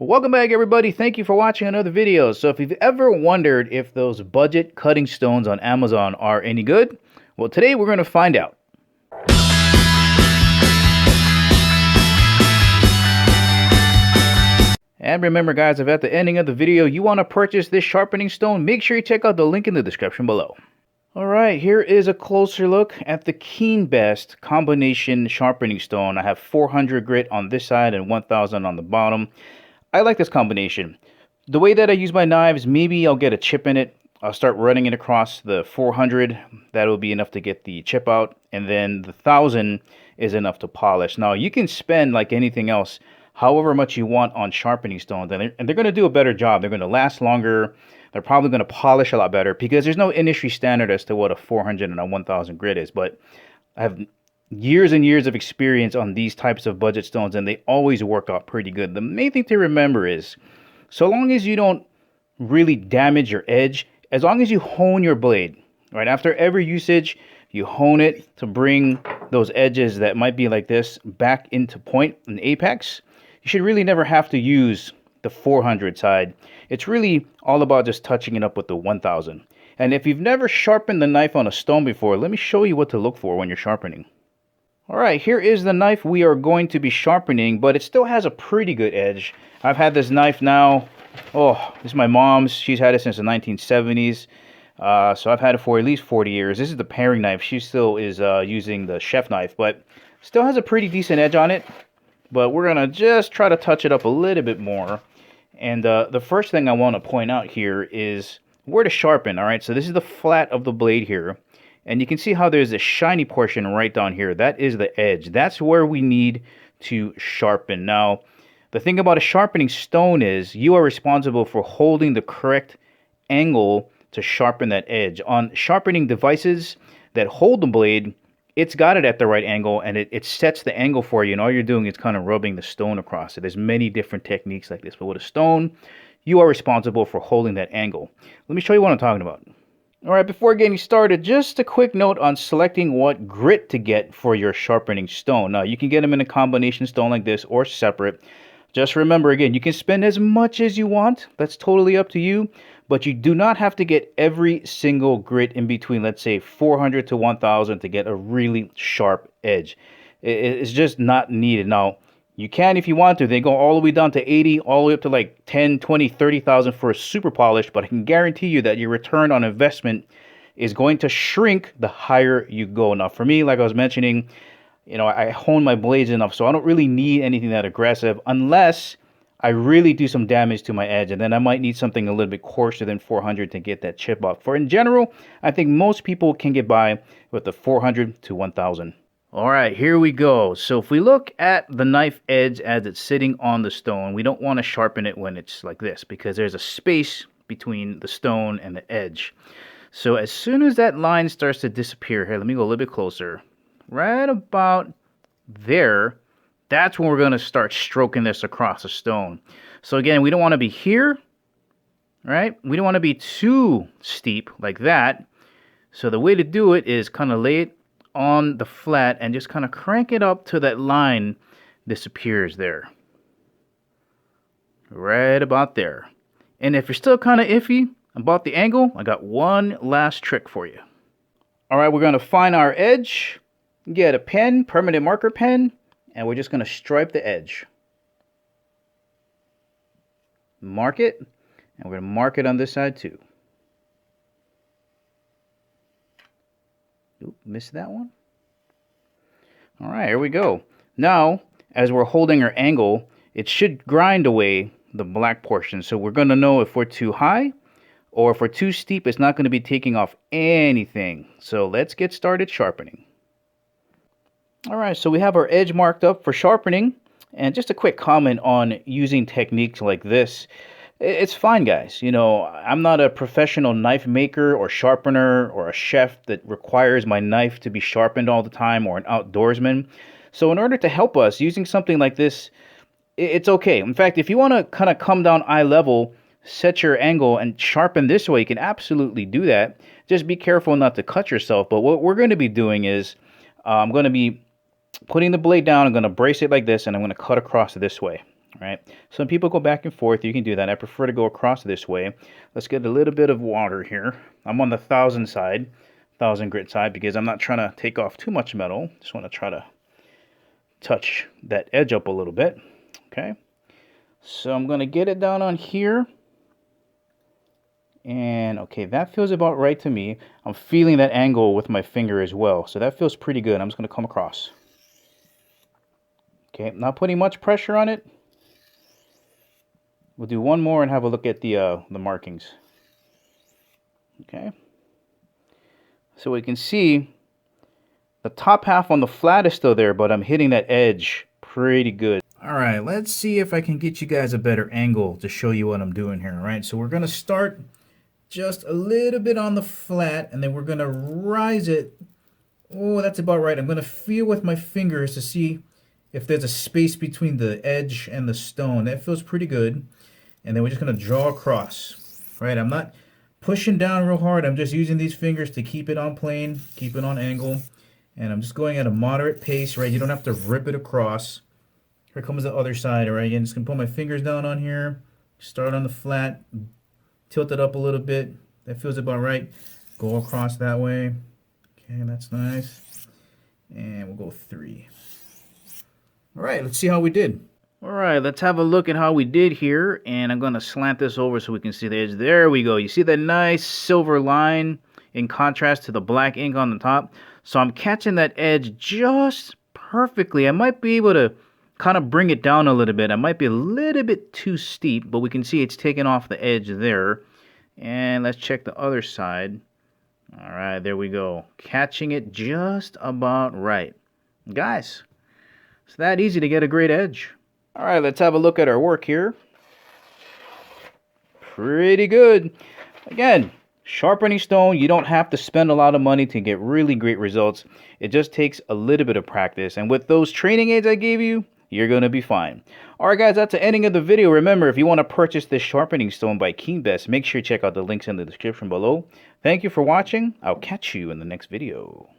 Welcome back, everybody. Thank you for watching another video. So if you've ever wondered if those budget cutting stones on Amazon are any good, well, today we're going to find out. And remember, guys, if at the ending of the video you want to purchase this sharpening stone, make sure you check out the link in the description below. Alright, here is a closer look at the KEENBEST combination sharpening stone. I have 400 grit on this side and 1000 on the bottom. I like this combination. The way that I use my knives, maybe I'll get a chip in it. I'll start running it across the 400. That'll be enough to get the chip out. And then the 1000 is enough to polish. Now, you can spend, like anything else, however much you want on sharpening stones. And they're going to do a better job. They're going to last longer. They're probably going to polish a lot better because there's no industry standard as to what a 400 and a 1000 grit is. But I have years and years of experience on these types of budget stones, and they always work out pretty good. The main thing to remember is, so long as you don't really damage your edge, as long as you hone your blade, right? After every usage, you hone it to bring those edges that might be like this back into point and apex. You should really never have to use the 400 side. It's really all about just touching it up with the 1000. And if you've never sharpened the knife on a stone before, let me show you what to look for when you're sharpening. Alright, here is the knife we are going to be sharpening, but it still has a pretty good edge. I've had this knife now, this is my mom's. She's had it since the 1970s. So I've had it for at least 40 years. This is the paring knife. She still is using the chef knife, but still has a pretty decent edge on it. But we're going to just try to touch it up a little bit more. And the first thing I want to point out here is where to sharpen. Alright, so this is the flat of the blade here. And you can see how there's a shiny portion right down here. That is the edge. That's where we need to sharpen. Now, the thing about a sharpening stone is you are responsible for holding the correct angle to sharpen that edge. On sharpening devices that hold the blade, it's got it at the right angle, and it sets the angle for you. And all you're doing is kind of rubbing the stone across it. There's many different techniques like this. But with a stone, you are responsible for holding that angle. Let me show you what I'm talking about. Alright, before getting started, just a quick note on selecting what grit to get for your sharpening stone. Now, you can get them in a combination stone like this or separate. Just remember, again, you can spend as much as you want. That's totally up to you. But you do not have to get every single grit in between, let's say, 400 to 1000 to get a really sharp edge. It's just not needed. Now, you can if you want to. They go all the way down to 80, all the way up to like 10, 20, 30,000 for a super polish. But I can guarantee you that your return on investment is going to shrink the higher you go. Now, for me, like I was mentioning, I hone my blades enough, so I don't really need anything that aggressive unless I really do some damage to my edge. And then I might need something a little bit coarser than 400 to get that chip off. For in general, I think most people can get by with the 400 to 1000. Alright, here we go. So if we look at the knife edge as it's sitting on the stone, we don't want to sharpen it when it's like this because there's a space between the stone and the edge. So as soon as that line starts to disappear, here, let me go a little bit closer. Right about there, that's when we're going to start stroking this across the stone. So again, we don't want to be here, right? We don't want to be too steep like that. So the way to do it is kind of lay it on the flat and just kind of crank it up till that line disappears there. Right about there. And if you're still kind of iffy about the angle, I got one last trick for you. Alright, we're going to find our edge, get a pen, permanent marker pen, and we're just going to stripe the edge. Mark it, and we're going to mark it on this side too. Oop, missed that one. All right, here we go. Now, as we're holding our angle, it should grind away the black portion. So we're going to know if we're too high or if we're too steep, it's not going to be taking off anything. So let's get started sharpening. All right, so we have our edge marked up for sharpening. And just a quick comment on using techniques like this. It's fine, guys. I'm not a professional knife maker or sharpener or a chef that requires my knife to be sharpened all the time or an outdoorsman. So in order to help us, using something like this, it's okay. In fact, if you want to kind of come down eye level, set your angle and sharpen this way, you can absolutely do that. Just be careful not to cut yourself. But what we're going to be doing is I'm going to be putting the blade down. I'm going to brace it like this, and I'm going to cut across this way. All right, some people go back and forth. You can do that. I prefer to go across this way. Let's get a little bit of water here. I'm on the 1000 side, 1000 grit side, because I'm not trying to take off too much metal. Just want to try to touch that edge up a little bit. Okay, so I'm going to get it down on here. And okay, that feels about right to me. I'm feeling that angle with my finger as well, so that feels pretty good. I'm just going to come across. Okay, not putting much pressure on it. We'll do one more and have a look at the markings. Okay, so we can see the top half on the flat is still there, but I'm hitting that edge pretty good. All right, let's see if I can get you guys a better angle to show you what I'm doing here. All right, so we're going to start just a little bit on the flat, and then we're going to rise it. Oh, that's about right. I'm going to feel with my fingers to see if there's a space between the edge and the stone. That feels pretty good. And then we're just going to draw across. Right, I'm not pushing down real hard. I'm just using these fingers to keep it on plane, keep it on angle. And I'm just going at a moderate pace, right? You don't have to rip it across. Here comes the other side, all right? I'm just going to put my fingers down on here, start on the flat, tilt it up a little bit. That feels about right. Go across that way. Okay, that's nice. And we'll go 3. All right, let's see how we did. All right, let's have a look at how we did here. And I'm going to slant this over so we can see the edge. There we go. You see that nice silver line in contrast to the black ink on the top? So I'm catching that edge just perfectly. I might be able to kind of bring it down a little bit. I might be a little bit too steep, but we can see it's taken off the edge there. And let's check the other side. All right, there we go. Catching it just about right. Guys, it's that easy to get a great edge. All right, let's have a look at our work here. Pretty good. Again, sharpening stone, you don't have to spend a lot of money to get really great results. It just takes a little bit of practice. And with those training aids I gave you, you're going to be fine. All right, guys, that's the ending of the video. Remember, if you want to purchase this sharpening stone by KEENBEST, make sure you check out the links in the description below. Thank you for watching. I'll catch you in the next video.